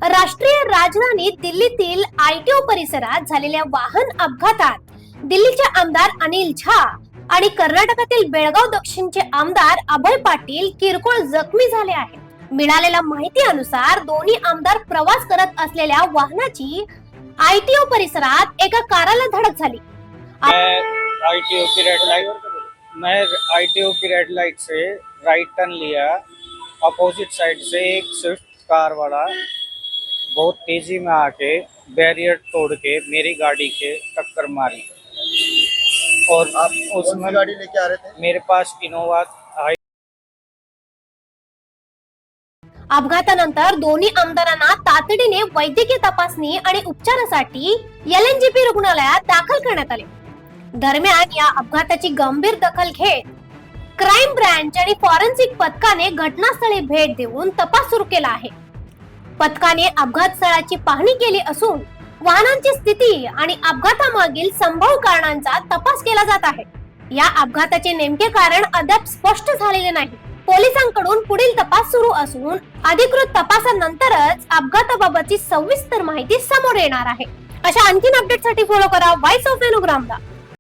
राष्ट्रीय राजधानी दिल्लीतील आयटीओ परिसरात झालेल्या वाहन अपघातात दिल्लीचे आमदार अनिल झा आणि कर्नाटकातील बेळगाव दक्षिणचे आमदार अभय पाटील किरकोळ जखमी झाले आहेत। मिळालेल्या माहितीनुसार दोन्ही आमदार प्रवास करत असलेल्या वाहनाची आयटीओ परिसरात एका कारला धडक झाली। मैं आईटीओ की रेड लाइट से राइट टर्न लिया। अपोजिट साइड से एक स्विफ्ट कार वाला बहुत तेजी में आके बैरियर तोड़ के मेरी गाड़ी के टक्कर मारी। और आप उसमें गाड़ी लेके आ रहे थे? मेरे पास इनोवा अपघातानंतर दोन्ही आमदारांना तातडीने वैद्यकीय तपासणी आणि उपचारासाठी एलएनजेपी रुग्णालयात दाखल करण्यात आले। दरम्यान या अपघाताची गंभीर दखल घेत क्राईम ब्रांच आणि फॉरेन्सिक पथकाने घटनास्थळी भेट देऊन तपास सुरू केला आहे। पथकाने अपघात स्थळाची पाहणी केली असून वाहनांची स्थिती आणि अपघातामागील संभाव्य कारणांचा तपास केला जात आहे। या अपघाताचे नेमके कारण अद्याप स्पष्ट झालेले नाही। पोलिसांकडून पुढील तपास सुरू असून अधिकृत तपासानंतरच अपघाताबाबतची सविस्तर माहिती समोर येणार आहे। अशा आणखीन अपडेटसाठी फॉलो करा व्हॉइस ऑफ वेणू ग्रामला।